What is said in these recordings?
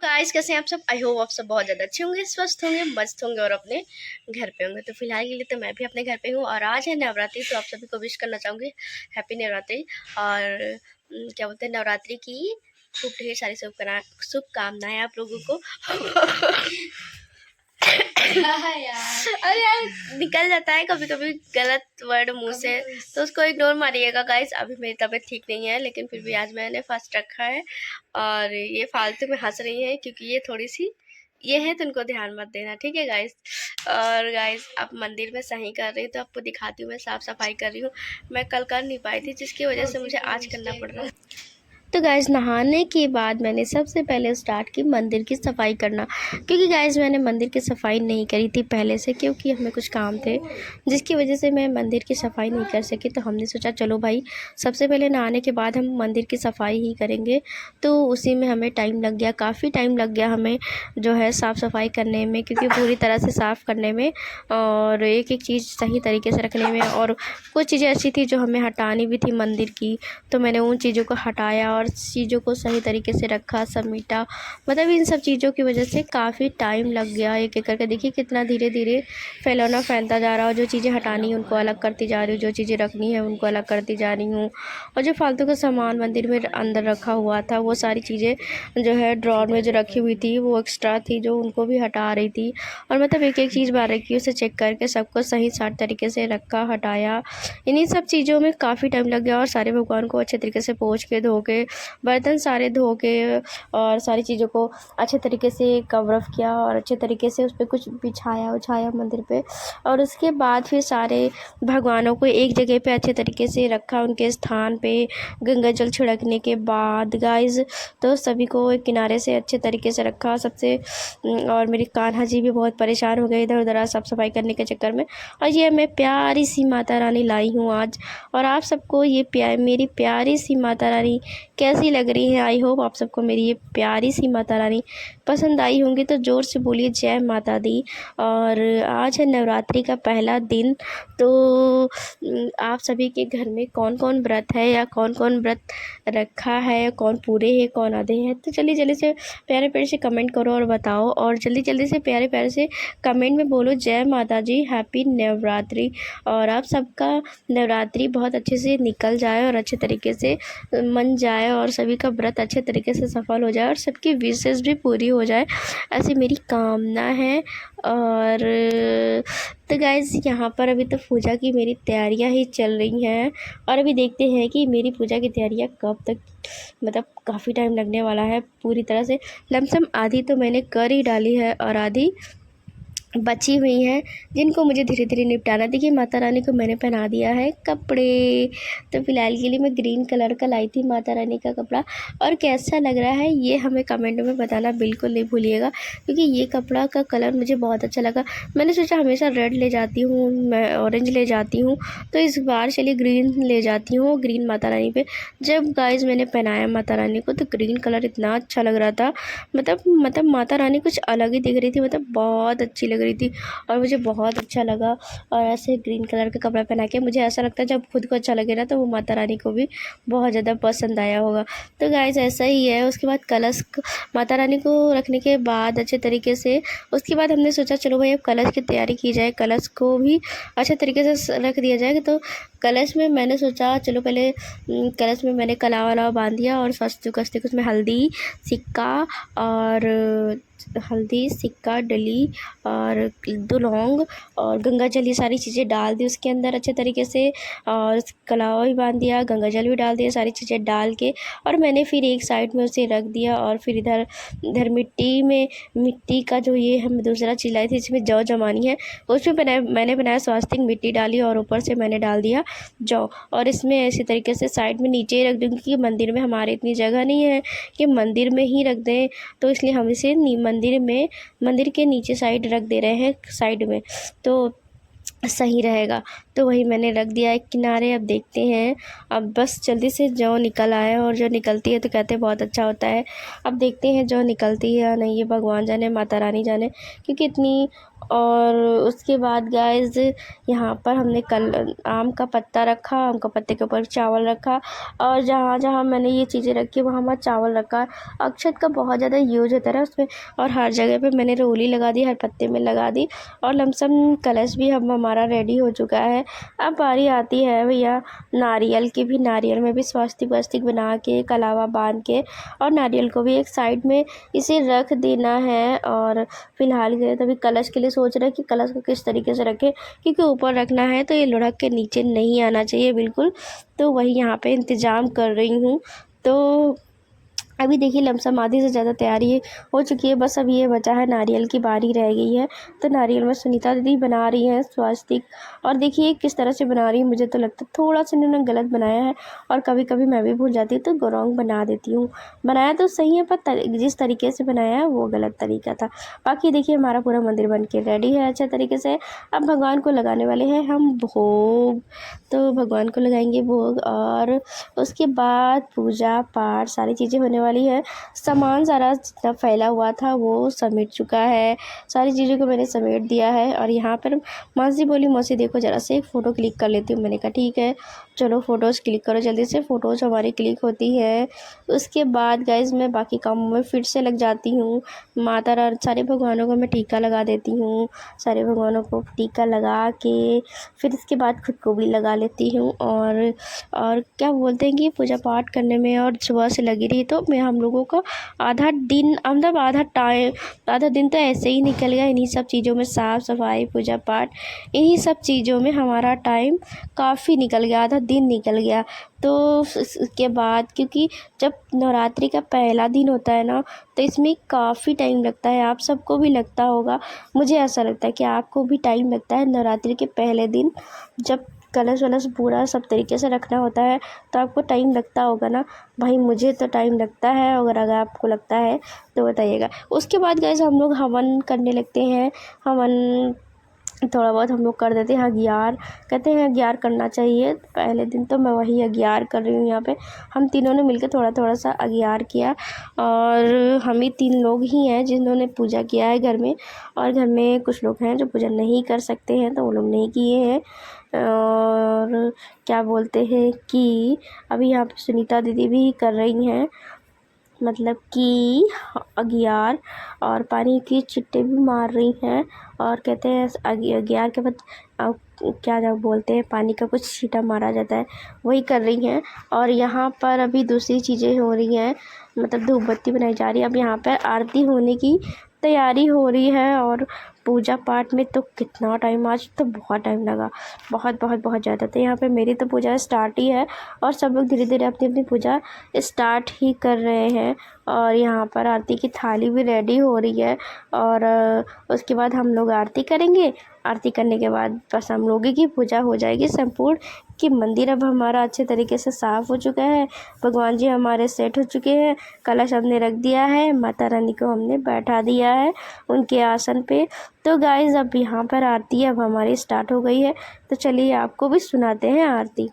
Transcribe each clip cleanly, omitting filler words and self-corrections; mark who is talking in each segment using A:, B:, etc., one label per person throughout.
A: Guys कैसे हैं आप सब। आई होप आप सब बहुत ज़्यादा अच्छे होंगे, स्वस्थ होंगे, मस्त होंगे और अपने घर पे होंगे। तो फिलहाल के लिए तो मैं भी अपने घर पे हूँ और आज है नवरात्रि, तो आप सभी को विश करना चाहूँगी हैप्पी नवरात्रि। और क्या बोलते हैं, नवरात्रि की खूब ढेर सारी शुभकामनाएं आप लोगों को। अरे यार, निकल जाता है कभी कभी गलत वर्ड मुंह से, तो उसको इग्नोर मारिएगा गाइस। अभी मेरी तबीयत ठीक नहीं है, लेकिन फिर भी आज मैंने फास्ट रखा है और ये फालतू में हंस रही है क्योंकि ये थोड़ी सी ये है, तो उनको ध्यान मत देना, ठीक है गाइस। और गाइस अब मंदिर में सही कर रही हूँ, तो आपको दिखाती हूँ। मैं साफ सफाई कर रही हूँ, मैं कल कर नहीं पाई थी, जिसकी वजह से मुझे आज करना पड़ रहा है। तो गाइस नहाने के बाद मैंने सबसे पहले स्टार्ट की मंदिर की सफाई करना, क्योंकि गाइस मैंने मंदिर की सफाई नहीं करी थी पहले से, क्योंकि हमें कुछ काम थे जिसकी वजह से मैं मंदिर की सफाई नहीं कर सकी। तो हमने सोचा चलो भाई, सबसे पहले नहाने के बाद हम मंदिर की सफाई ही करेंगे। तो उसी में हमें टाइम लग गया, काफ़ी टाइम लग गया हमें जो है साफ़ सफाई करने में, क्योंकि पूरी तरह से साफ़ करने में और एक एक चीज़ सही तरीके से रखने में। और कुछ चीज़ें ऐसी थी जो हमें हटानी भी थी मंदिर की, तो मैंने उन चीज़ों को हटाया और चीज़ों को सही तरीके से रखा, समेटा। मतलब इन सब चीज़ों की वजह से काफ़ी टाइम लग गया एक एक करके। देखिए कितना धीरे धीरे फैलाना फैलता जा रहा है। जो चीज़ें हटानी है उनको अलग करती जा रही हूँ, जो चीज़ें रखनी है उनको अलग करती जा रही हूँ। और जो फालतू का सामान मंदिर में अंदर रखा हुआ था, वो सारी चीज़ें जो है ड्रॉर में जो रखी हुई थी, वो एक्स्ट्रा थी, जो उनको भी हटा रही थी। और मतलब एक एक चीज़ बारीकी से चेक करके सबको सही साठ तरीके से रखा, हटाया। इन्हीं सब चीज़ों में काफ़ी टाइम लग गया। और सारे भगवान को अच्छे तरीके से पोंछ के, धो के, बर्तन सारे धो के और सारी चीज़ों को अच्छे तरीके से कवर अप किया और अच्छे तरीके से उस पर कुछ बिछाया उछाया मंदिर पे। और उसके बाद फिर सारे भगवानों को एक जगह पे अच्छे तरीके से रखा, उनके स्थान पे गंगा जल छिड़कने के बाद गाइज। तो सभी को एक किनारे से अच्छे तरीके से रखा सबसे। और मेरे कान्हा जी भी बहुत परेशान हो गए इधर उधर साफ़ सफाई करने के चक्कर में। और ये मैं प्यारी सी माता रानी लाई हूँ आज। और आप सबको ये मेरी प्यारी सी माता रानी कैसी लग रही है? आई होप आप सबको मेरी ये प्यारी सी माता रानी पसंद आई होंगी। तो ज़ोर से बोलिए जय माता दी। और आज है नवरात्रि का पहला दिन, तो आप सभी के घर में कौन कौन व्रत है या कौन कौन व्रत रखा है, कौन पूरे हैं कौन आधे हैं? तो जल्दी जल्दी से प्यारे प्यारे से कमेंट करो और बताओ। और जल्दी जल्दी से प्यारे प्यारे से कमेंट में बोलो जय माता जी, हैप्पी नवरात्रि। और आप सबका नवरात्रि बहुत अच्छे से निकल जाए और अच्छे तरीके से मन जाए और सभी का व्रत अच्छे तरीके से सफल हो जाए और सबकी विशेष भी पूरी हो जाए, ऐसी मेरी कामना है। और तो गाइज़ यहाँ पर अभी तो पूजा की मेरी तैयारियां ही चल रही हैं। और अभी देखते हैं कि मेरी पूजा की तैयारियां कब तक, मतलब काफ़ी टाइम लगने वाला है। पूरी तरह से लमसम आधी तो मैंने कर ही डाली है और आधी बची हुई हैं, जिनको मुझे धीरे धीरे निपटाना। देखिए माता रानी को मैंने पहना दिया है कपड़े। तो फिलहाल के लिए मैं ग्रीन कलर का लाई थी माता रानी का कपड़ा। और कैसा लग रहा है ये हमें कमेंट में बताना बिल्कुल नहीं भूलिएगा, क्योंकि ये कपड़ा का कलर मुझे बहुत अच्छा लगा। मैंने सोचा हमेशा रेड ले जाती हूँ, मैं ऑरेंज ले जाती हूँ, तो इस बार चलिए ग्रीन ले जाती हूँ, ग्रीन माता रानी पे। जब गाइज मैंने पहनाया माता रानी को, तो ग्रीन कलर इतना अच्छा लग रहा था। मतलब माता रानी कुछ अलग ही दिख रही थी, मतलब बहुत अच्छी लग रही थी और मुझे बहुत अच्छा लगा। और ऐसे ग्रीन कलर का कपड़ा पहना के मुझे ऐसा लगता है जब खुद को अच्छा लगे ना, तो वो माता रानी को भी बहुत ज़्यादा पसंद आया होगा। तो गाइस ऐसा ही है। उसके बाद कलश माता रानी को रखने के बाद अच्छे तरीके से, उसके बाद हमने सोचा चलो भाई अब कलश की तैयारी की जाए, कलश को भी अच्छे तरीके से रख दिया जाए। तो कलश में मैंने सोचा चलो पहले कलश में मैंने कला वला बांध दिया और सस्ते कस्ते उसमें हल्दी सिक्का और डली और 2 लौंग और गंगा जल, ये सारी चीज़ें डाल दी उसके अंदर अच्छे तरीके से। और कलावा भी बांध दिया, गंगा जल भी डाल दिया, सारी चीज़ें डाल के और मैंने फिर एक साइड में उसे रख दिया। और फिर इधर इधर मिट्टी का जो ये हम दूसरा चीज़ लाई थी इसमें जौ जमानी है, उसमें मैंने बनाया स्वास्तिक, मिट्टी डाली और ऊपर से मैंने डाल दिया जौ। और इसमें ऐसे तरीके से साइड में नीचे ही रख दूँगी, कि मंदिर में हमारे इतनी जगह नहीं है कि मंदिर में ही रख दें, तो इसलिए हम इसे मंदिर के नीचे साइड रख दे रहे हैं साइड में, तो सही रहेगा। तो वही मैंने रख दिया एक किनारे। अब देखते हैं, अब बस जल्दी से जौ निकल आए, और जो निकलती है तो कहते हैं बहुत अच्छा होता है। अब देखते हैं जौ निकलती है या नहीं, ये भगवान जाने, माता रानी जाने, क्योंकि इतनी और उसके बाद गाइस यहाँ पर हमने कल आम का पत्ता रखा, आम का पत्ते के ऊपर चावल रखा, और जहाँ जहाँ मैंने ये चीज़ें रखी वहाँ वहाँ चावल रखा। अक्षत का बहुत ज़्यादा यूज होता है उसमें, और हर जगह पे मैंने रोली लगा दी, हर पत्ते में लगा दी। और लमसम कलश भी हम हमारा रेडी हो चुका है। अब बारी आती है भैया नारियल की भी। नारियल में भी स्वास्तिक वास्तिक बना के, कलावा बांध के, और नारियल को भी एक साइड में इसे रख देना है। और फिलहाल के तभी कलश के लिए सोच रहे हैं कि कलश को किस तरीके से रखें, क्योंकि ऊपर रखना है तो ये लुढ़क के नीचे नहीं आना चाहिए बिल्कुल। तो वही यहाँ पे इंतज़ाम कर रही हूँ। तो अभी देखिए लमसम आधी से ज़्यादा तैयारी हो चुकी है, बस अब ये बचा है नारियल की बारी रह गई है। तो नारियल में सुनीता दीदी बना रही हैं स्वास्तिक, और देखिए किस तरह से बना रही है। मुझे तो लगता है थोड़ा सा इन्होंने गलत बनाया है, और कभी कभी मैं भी भूल जाती हूँ तो गोरौंग बना देती हूँ। बनाया तो सही है, पर जिस तरीके से बनाया है वो गलत तरीका था। बाकी देखिए हमारा पूरा मंदिर बन के रेडी है अच्छे तरीके से। अब भगवान को लगाने वाले हैं हम भोग, तो भगवान को लगाएंगे भोग, और उसके बाद पूजा पाठ सारी चीज़ें होने वाली है। सामान सारा जितना फैला हुआ था वो समेट चुका है, सारी चीज़ों को मैंने समेट दिया है। और यहाँ पर मौसी बोली मौसी देखो ज़रा से एक फ़ोटो क्लिक कर लेती हूँ। मैंने कहा ठीक है चलो फ़ोटोज़ क्लिक करो जल्दी से, फ़ोटोज़ हमारी क्लिक होती है। उसके बाद गाइज़ मैं बाकी कामों में फिर से लग जाती हूँ। माता सारे भगवानों को मैं टीका लगा देती हूँ, सारे भगवानों को टीका लगा के फिर इसके बाद खुद को भी लगा लेती हूँ। और क्या बोलते हैं कि पूजा पाठ करने में और सुबह से लगी रही तो मैं हम लोगों का आधा दिन, मतलब आधा दिन तो ऐसे ही निकल गया इन्हीं सब चीज़ों में, साफ़ सफाई पूजा पाठ इन्हीं सब चीज़ों में हमारा टाइम काफ़ी निकल गया, आधा दिन निकल गया। तो इसके बाद क्योंकि जब नवरात्रि का पहला दिन होता है ना तो इसमें काफ़ी टाइम लगता है, आप सबको भी लगता होगा, मुझे ऐसा लगता है कि आपको भी टाइम लगता है नवरात्रि के पहले दिन। जब कलश वलश पूरा सब तरीके से रखना होता है तो आपको टाइम लगता होगा ना। भाई मुझे तो टाइम लगता है, अगर आपको लगता है तो बताइएगा। उसके बाद गाइस हम लोग हवन करने लगते हैं। हवन थोड़ा बहुत हम लोग कर देते हैं। अगियार कहते हैं, अगियार करना चाहिए पहले दिन, तो मैं वही अगियार कर रही हूँ। यहाँ पे हम तीनों ने मिलकर थोड़ा थोड़ा सा अगियार किया, और हम ही 3 लोग ही हैं जिन्होंने पूजा किया है घर में, और घर में कुछ लोग हैं जो पूजा नहीं कर सकते हैं तो वो लोग नहीं किए हैं। और क्या बोलते हैं कि अभी यहाँ पे सुनीता दीदी भी कर रही हैं, मतलब कि अगियार, और पानी की छिट्टे भी मार रही हैं। और कहते हैं अगियार के बाद क्या जब बोलते हैं पानी का कुछ छींटा मारा जाता है, वही कर रही हैं। और यहाँ पर अभी दूसरी चीज़ें हो रही हैं, मतलब धूप बत्ती बनाई जा रही है। अब यहाँ पर आरती होने की तैयारी हो रही है, और पूजा पाठ में तो कितना टाइम, आज तो बहुत टाइम लगा, बहुत बहुत बहुत ज़्यादा। तो यहाँ पे मेरी तो पूजा स्टार्ट ही है, और सब लोग धीरे धीरे अपनी अपनी पूजा स्टार्ट ही कर रहे हैं। और यहाँ पर आरती की थाली भी रेडी हो रही है, और उसके बाद हम लोग आरती करेंगे। आरती करने के बाद बस हम लोगों की पूजा हो जाएगी संपूर्ण। कि मंदिर अब हमारा अच्छे तरीके से साफ़ हो चुका है, भगवान जी हमारे सेट हो चुके हैं, कलश हमने रख दिया है, माता रानी को हमने बैठा दिया है उनके आसन पे। तो गाइज़ अब यहाँ पर आरती अब हमारी स्टार्ट हो गई है, तो चलिए आपको भी सुनाते हैं आरती।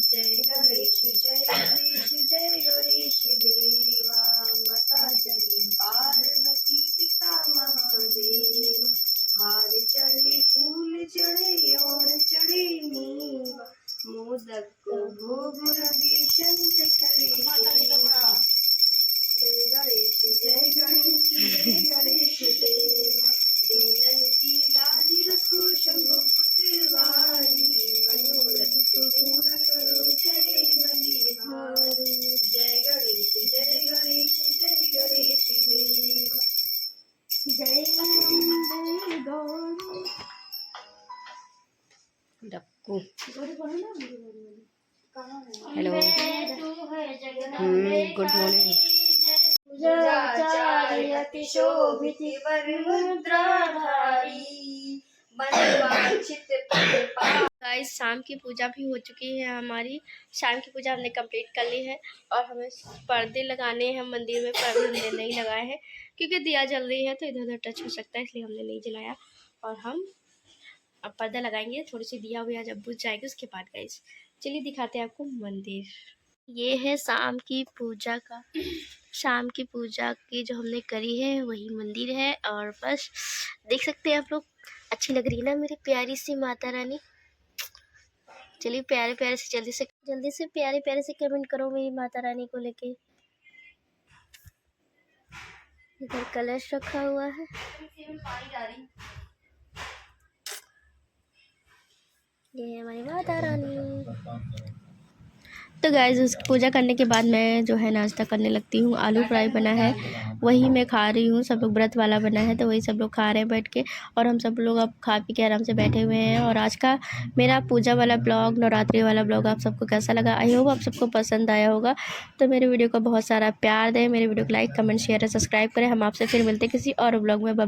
A: जय गणेश जय गणेश जय गणेश देवा, माता जनी पार्वती पिता महादेव। हार चढ़े फूल चढ़े और चढ़े नीवा, मोदक को भोग लगे शंख करे देवा। जय गणेश जय गणेश जय गणेश देवा, देवन की लाज रखो शंभु पुत्रवारी, मनोरथ को पूरा करो जय बलिहारी। जय गणेश जय गणेश जय गणेश देवा, जय जय गौरी। डक्कू हेलो, गुड मॉर्निंग। अति शोभित वर मुद्राधारी, मनवांछित फल गाइस शाम की पूजा भी हो चुकी है हमारी। शाम की पूजा हमने कंप्लीट कर ली है और हमें पर्दे लगाने हैं मंदिर में, पर हमने नहीं लगाए हैं क्योंकि दिया जल रही है तो इधर उधर टच हो सकता है, इसलिए हमने नहीं जलाया। और हम अब पर्दा लगाएंगे, थोड़ी सी दिया हुआ जब बुझ जाएगी उसके बाद। गाइस चलिए दिखाते हैं आपको मंदिर। ये है शाम की पूजा का, शाम की पूजा की जो हमने करी है वही मंदिर है। और बस देख सकते हैं आप लोग, अच्छी लग रही है ना मेरी प्यारी सी माता रानी। चलिए प्यारे प्यारे से जल्दी से प्यारे प्यारे से कमेंट करो मेरी माता रानी को लेके। इधर कलश रखा हुआ है, ये है हमारी माता रानी। तो गाइस उसकी पूजा करने के बाद मैं जो है नाश्ता करने लगती हूँ। आलू फ्राई बना है वही मैं खा रही हूँ, सब लोग व्रत वाला बना है तो वही सब लोग खा रहे हैं बैठ के। और हम सब लोग अब खा पी के आराम से बैठे हुए हैं। और आज का मेरा पूजा वाला ब्लॉग, नवरात्रि वाला ब्लॉग आप सबको कैसा लगा? आई होप आप सबको पसंद आया होगा। तो मेरे वीडियो को बहुत सारा प्यार दें, मेरे वीडियो को लाइक कमेंट शेयर और सब्सक्राइब करें। हम आपसे फिर मिलते किसी और ब्लॉग में। बाय।